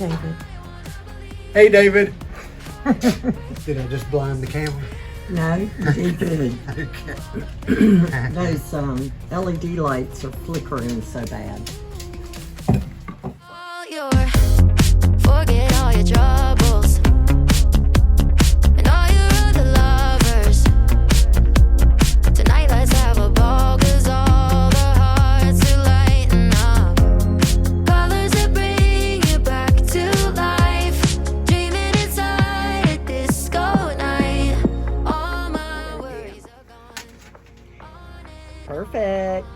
David. Hey, David. Did I just blind the camera? No, you did good. Okay. Those LED lights are flickering so bad. Forget all your troubles and all your other lovers. Tonight let's have a ball, 'cause all the hearts are lighting up. Colors that bring you back to life. Dreaming inside a disco night. All my worries are gone. Perfect.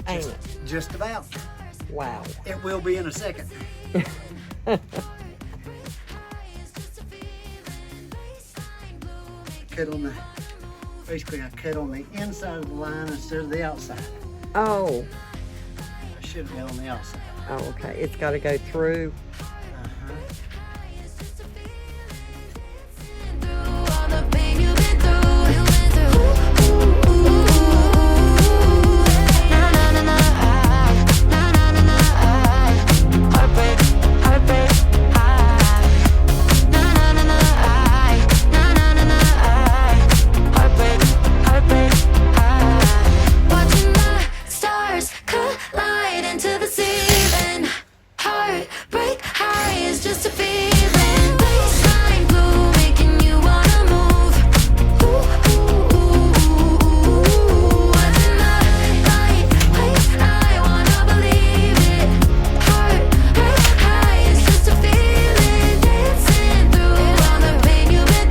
Ain't it? Just about. Wow. It will be in a second. Cut on the, basically I cut on the inside of the line instead of the outside. Oh. I should have been on the outside. Oh, okay. It's got to go through. All the pain you've been through, you went through. Na na na na, na na na na. Heartbreak, heartbreak, na na na na, na na na na. Heartbreak, heartbreak, watching the stars collide into the ceiling. Heartbreak high is just a feeling. Baseline blue, making you wanna move. Watching the light, I wanna believe it. Heartbreak high is just a feeling. Dancing through all the pain you've been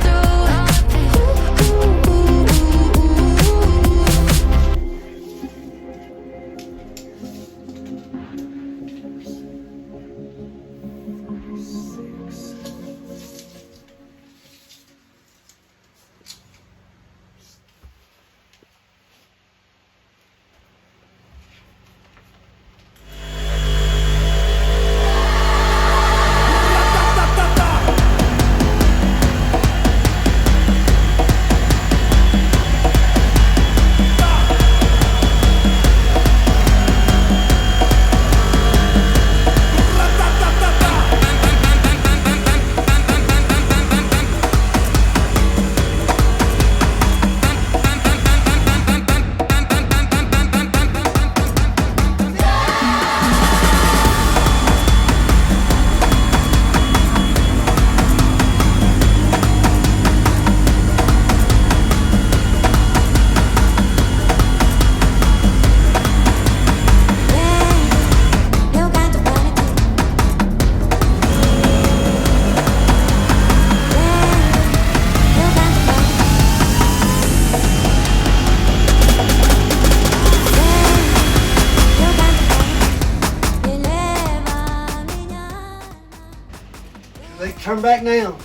Turn back now.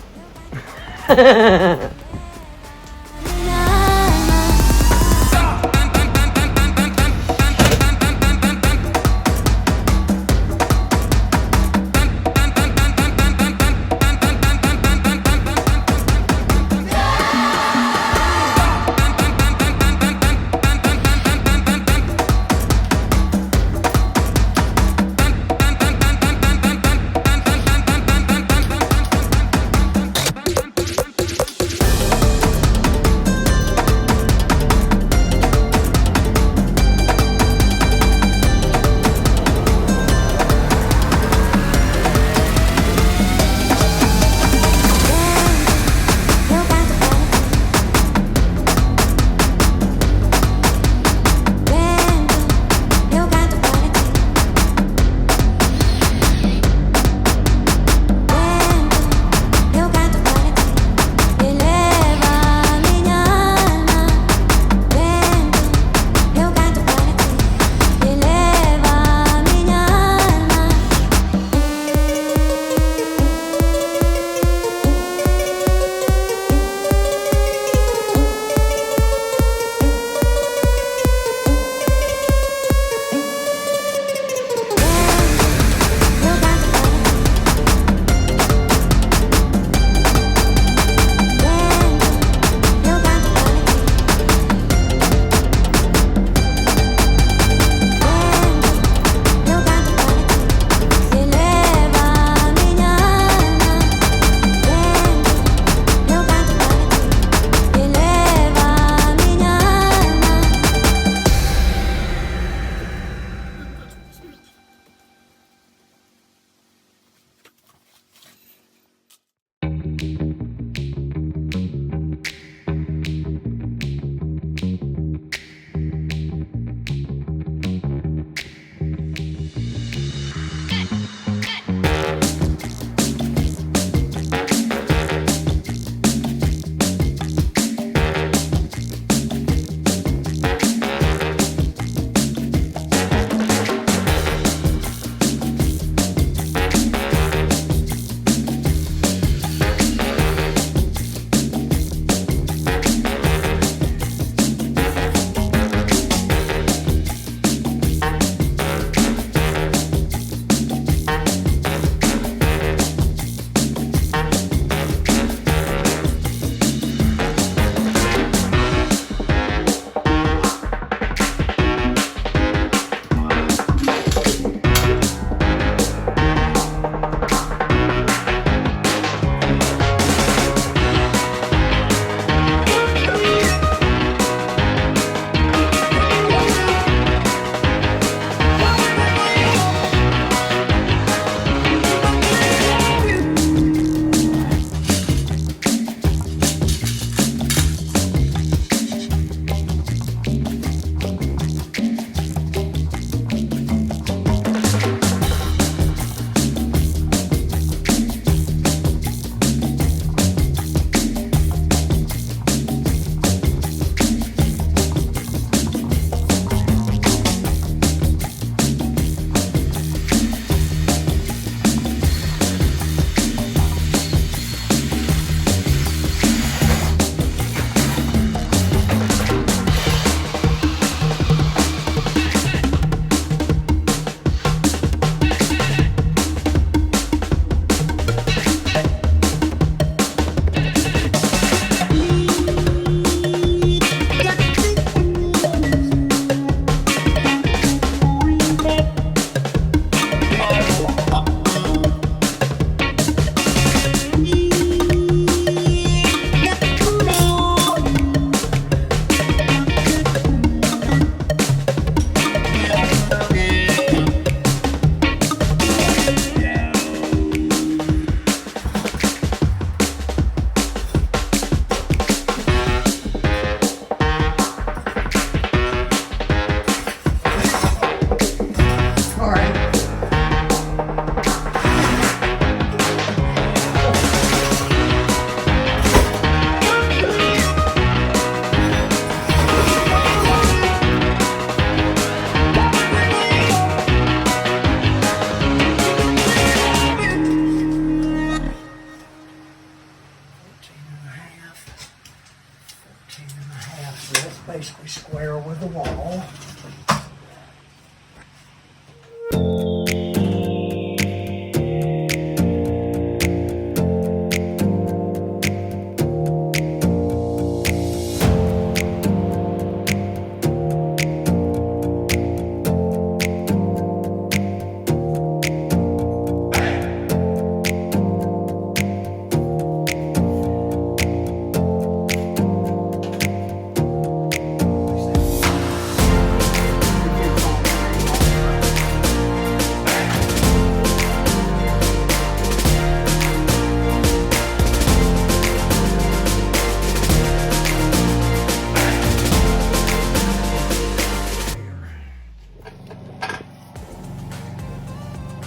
That's basically square with the wall.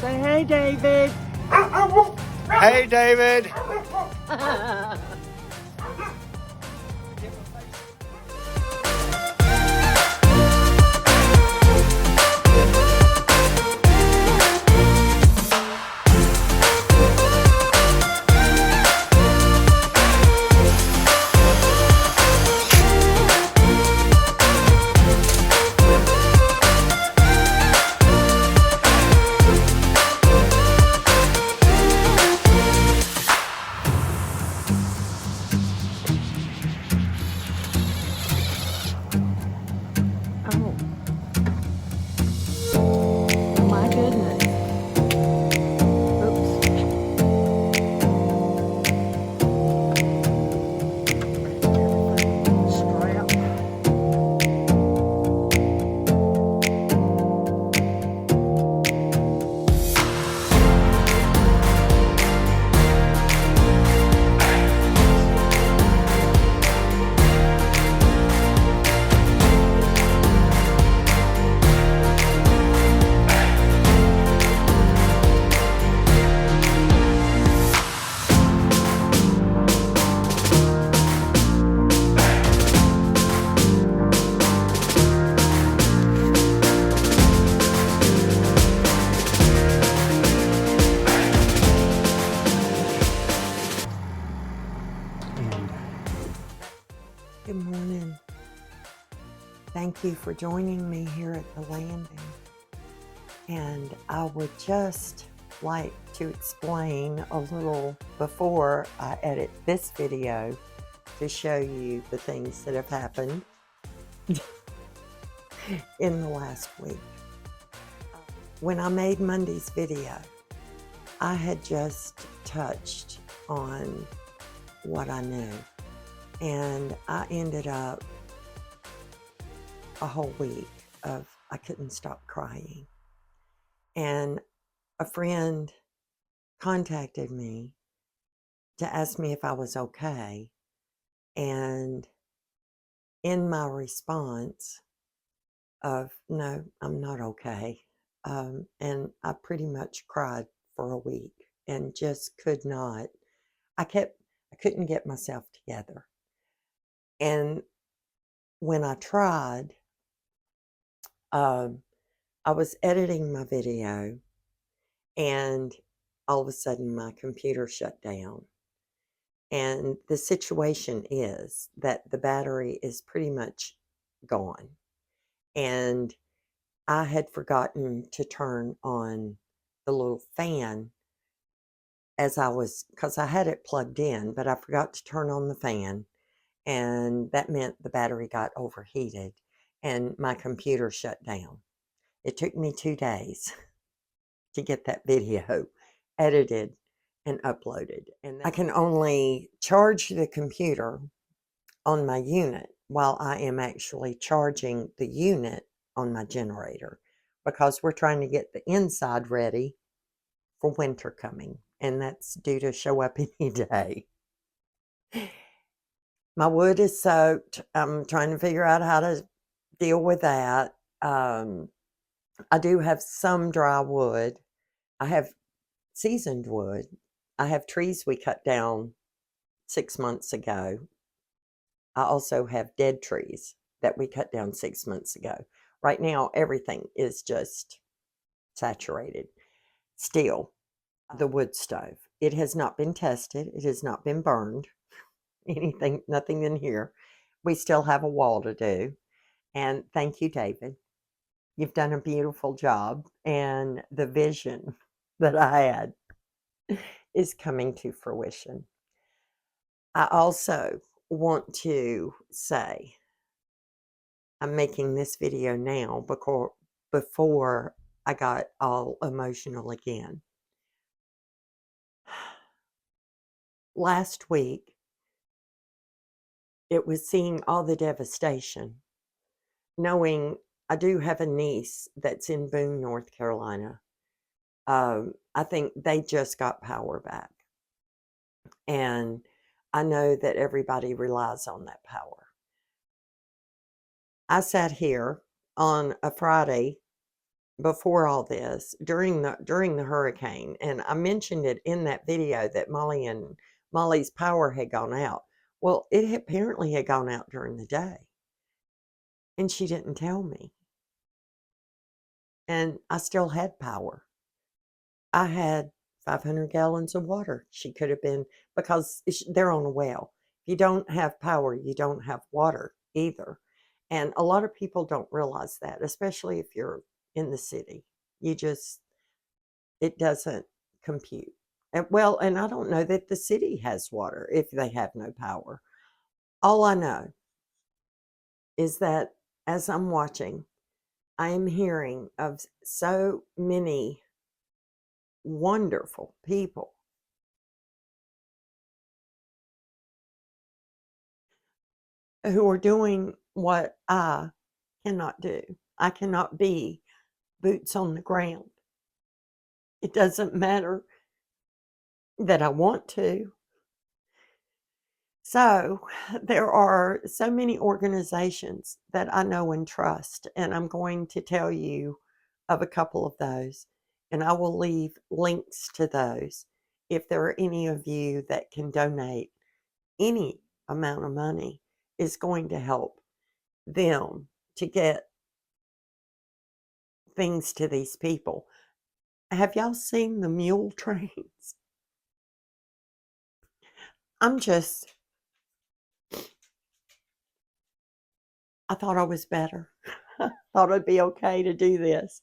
Say hey, David. Hey, David. Oh my goodness. Oops. Strap. Good morning. Thank you for joining me here at the landing. And I would just like to explain a little before I edit this video to show you the things that have happened in the last week. When I made Monday's video, I had just touched on what I knew. And I ended up a whole week of I couldn't stop crying. And a friend contacted me to ask me if I was okay. And in my response of, no, I'm not okay. And I pretty much cried for a week and just could not, I couldn't get myself together. And when I tried, I was editing my video and all of a sudden my computer shut down. And the situation is that the battery is pretty much gone. And I had forgotten to turn on the little fan because I had it plugged in, but I forgot to turn on the fan. And that meant the battery got overheated and my computer shut down. It took me 2 days to get that video edited and uploaded. And I can only charge the computer on my unit while I am actually charging the unit on my generator because we're trying to get the inside ready for winter coming. And that's due to show up any day. My wood is soaked. I'm trying to figure out how to deal with that. I do have some dry wood. I have seasoned wood. I have trees we cut down 6 months ago. I also have dead trees that we cut down 6 months ago. Right now, everything is just saturated. Still, the wood stove. It has not been tested. It has not been burned. Nothing in here. we still have a wall to do. And thank you, David. You've done a beautiful job. And the vision that I had is coming to fruition. I also want to say I'm making this video now before I got all emotional again. Last week, it was seeing all the devastation, knowing I do have a niece that's in Boone, North Carolina. I think they just got power back. And I know that everybody relies on that power. I sat here on a Friday before all this during the hurricane, and I mentioned it in that video that Molly's power had gone out. Well, it apparently had gone out during the day, and she didn't tell me. And I still had power. I had 500 gallons of water. She could have been, because they're on a well. If you don't have power, you don't have water either. And a lot of people don't realize that, especially if you're in the city. It doesn't compute. And I don't know that the city has water if they have no power. All I know is that as I'm watching, I am hearing of so many wonderful people who are doing what I cannot do. I cannot be boots on the ground. It doesn't matter that I want to. So there are so many organizations that I know and trust, and I'm going to tell you of a couple of those, and I will leave links to those if there are any of you that can donate any amount of money is going to help them to get things to these people. Have y'all seen the mule trains? I thought I was better. Thought it'd be okay to do this.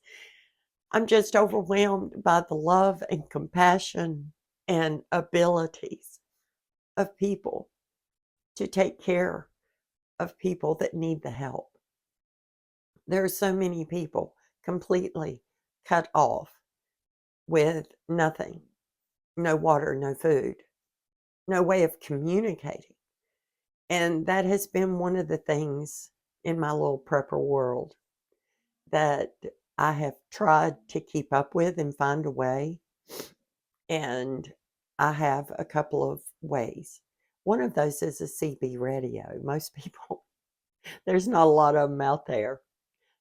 I'm just overwhelmed by the love and compassion and abilities of people to take care of people that need the help. There are so many people completely cut off with nothing, no water, no food, no way of communicating. And that has been one of the things in my little prepper world that I have tried to keep up with and find a way. And I have a couple of ways. One of those is a CB radio. Most people, there's not a lot of them out there.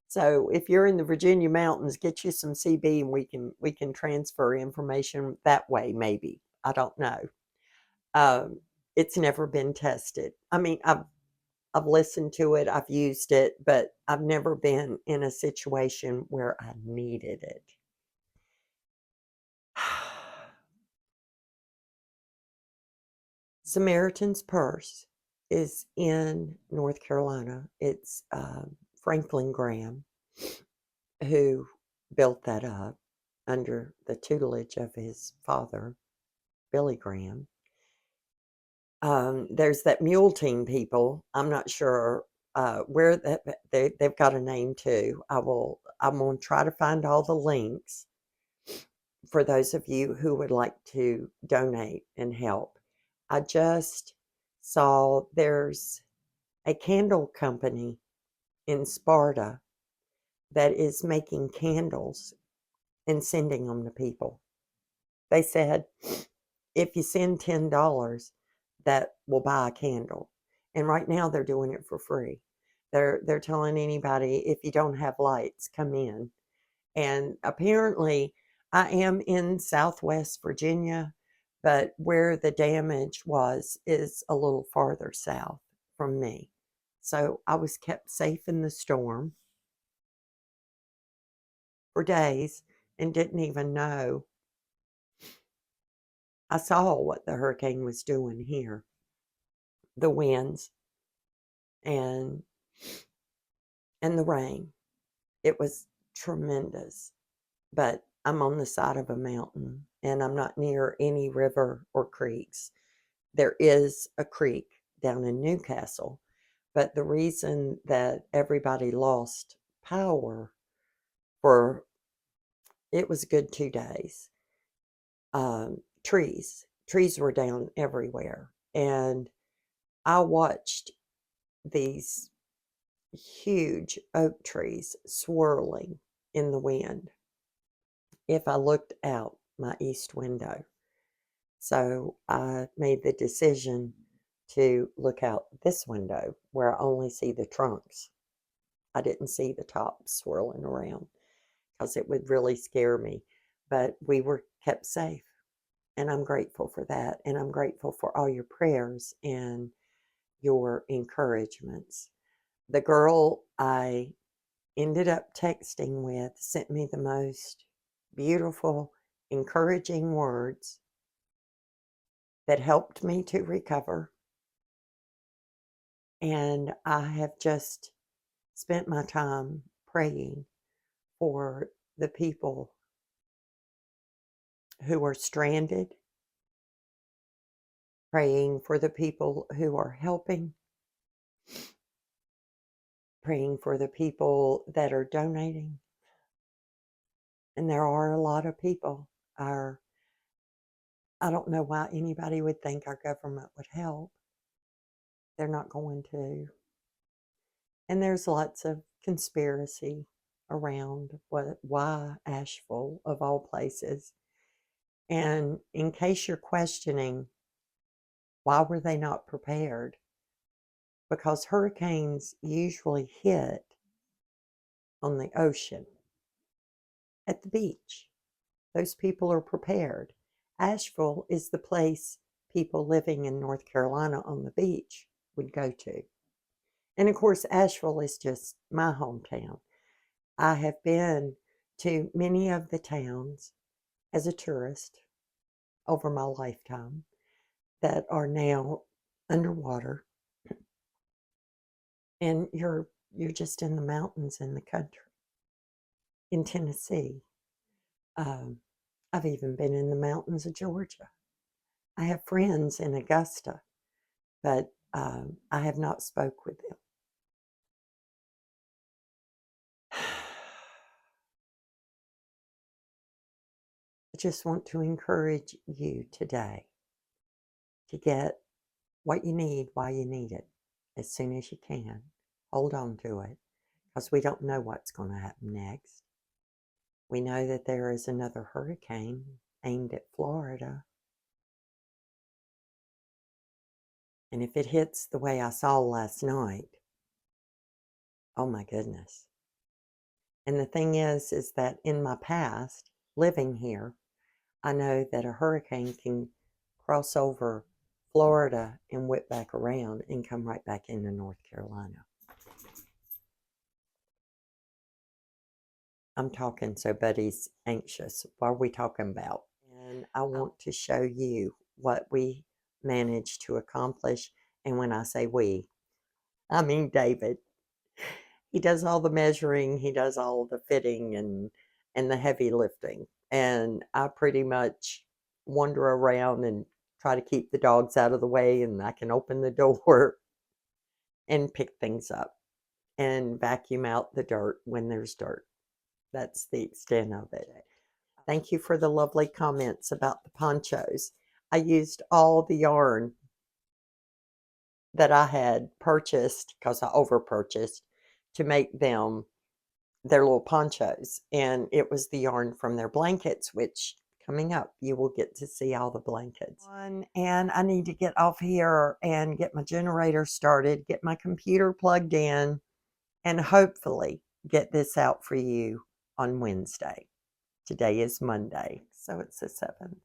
So if you're in the Virginia mountains, get you some CB and we can transfer information that way. Maybe, I don't know. It's never been tested. I mean, I've listened to it, I've used it, but I've never been in a situation where I needed it. Samaritan's Purse is in North Carolina. It's Franklin Graham who built that up under the tutelage of his father, Billy Graham. There's that Mule Team people. I'm not sure where they've got a name too. I'm going to try to find all the links for those of you who would like to donate and help. I just saw there's a candle company in Sparta that is making candles and sending them to people. They said, if you send $10, that will buy a candle. And right now they're doing it for free. They're telling anybody, if you don't have lights, come in. And apparently I am in Southwest Virginia, but where the damage is a little farther south from me. So I was kept safe in the storm for days and didn't even know. I saw what the hurricane was doing here, the winds. and the rain. It was tremendous. But I'm on the side of a mountain and I'm not near any river or creeks. There is a creek down in Newcastle, but the reason that everybody lost power for it was a good 2 days. Trees were down everywhere, and I watched these huge oak trees swirling in the wind if I looked out my east window. So I made the decision to look out this window where I only see the trunks. I didn't see the tops swirling around because it would really scare me. But we were kept safe, and I'm grateful for that. And I'm grateful for all your prayers and your encouragements. The girl I ended up texting with sent me the most beautiful, encouraging words that helped me to recover. And I have just spent my time praying for the people who are stranded, praying for the people who are helping, praying for the people that are donating. And there are a lot of people. I don't know why anybody would think our government would help. They're not going to. And there's lots of conspiracy around why Asheville, of all places. And in case you're questioning, why were they not prepared? Because hurricanes usually hit on the ocean, at the beach. Those people are prepared. Asheville is the place people living in North Carolina on the beach would go to. And of course, Asheville is just my hometown. I have been to many of the towns as a tourist over my lifetime that are now underwater. And you're just in the mountains in the country. In Tennessee. I've even been in the mountains of Georgia. I have friends in Augusta, but I have not spoke with them. I just want to encourage you today to get what you need while you need it, as soon as you can. Hold on to it, because we don't know what's going to happen next. We know that there is another hurricane aimed at Florida. And if it hits the way I saw last night, oh my goodness. And the thing is that in my past, living here, I know that a hurricane can cross over Florida and whip back around and come right back into North Carolina. I'm talking so Buddy's anxious. What are we talking about? And I want to show you what we managed to accomplish. And when I say we, I mean David. He does all the measuring, he does all the fitting and the heavy lifting. And I pretty much wander around and try to keep the dogs out of the way, and I can open the door and pick things up and vacuum out the dirt when there's dirt. That's the extent of it. Thank you for the lovely comments about the ponchos. I used all the yarn that I had purchased, because I over-purchased, to make them their little ponchos. And it was the yarn from their blankets, which coming up, you will get to see all the blankets. And I need to get off here and get my generator started, get my computer plugged in, and hopefully get this out for you on Wednesday. Today is Monday, so it's the 7th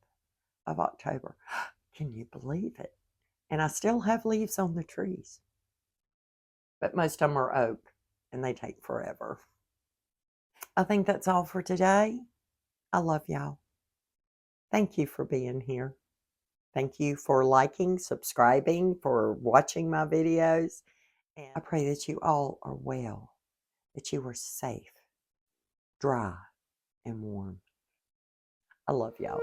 of October. Can you believe it? And I still have leaves on the trees, but most of them are oak, and they take forever. I think that's all for today. I love y'all. Thank you for being here. Thank you for liking, subscribing, for watching my videos. And I pray that you all are well, that you are safe, dry, and warm. I love y'all.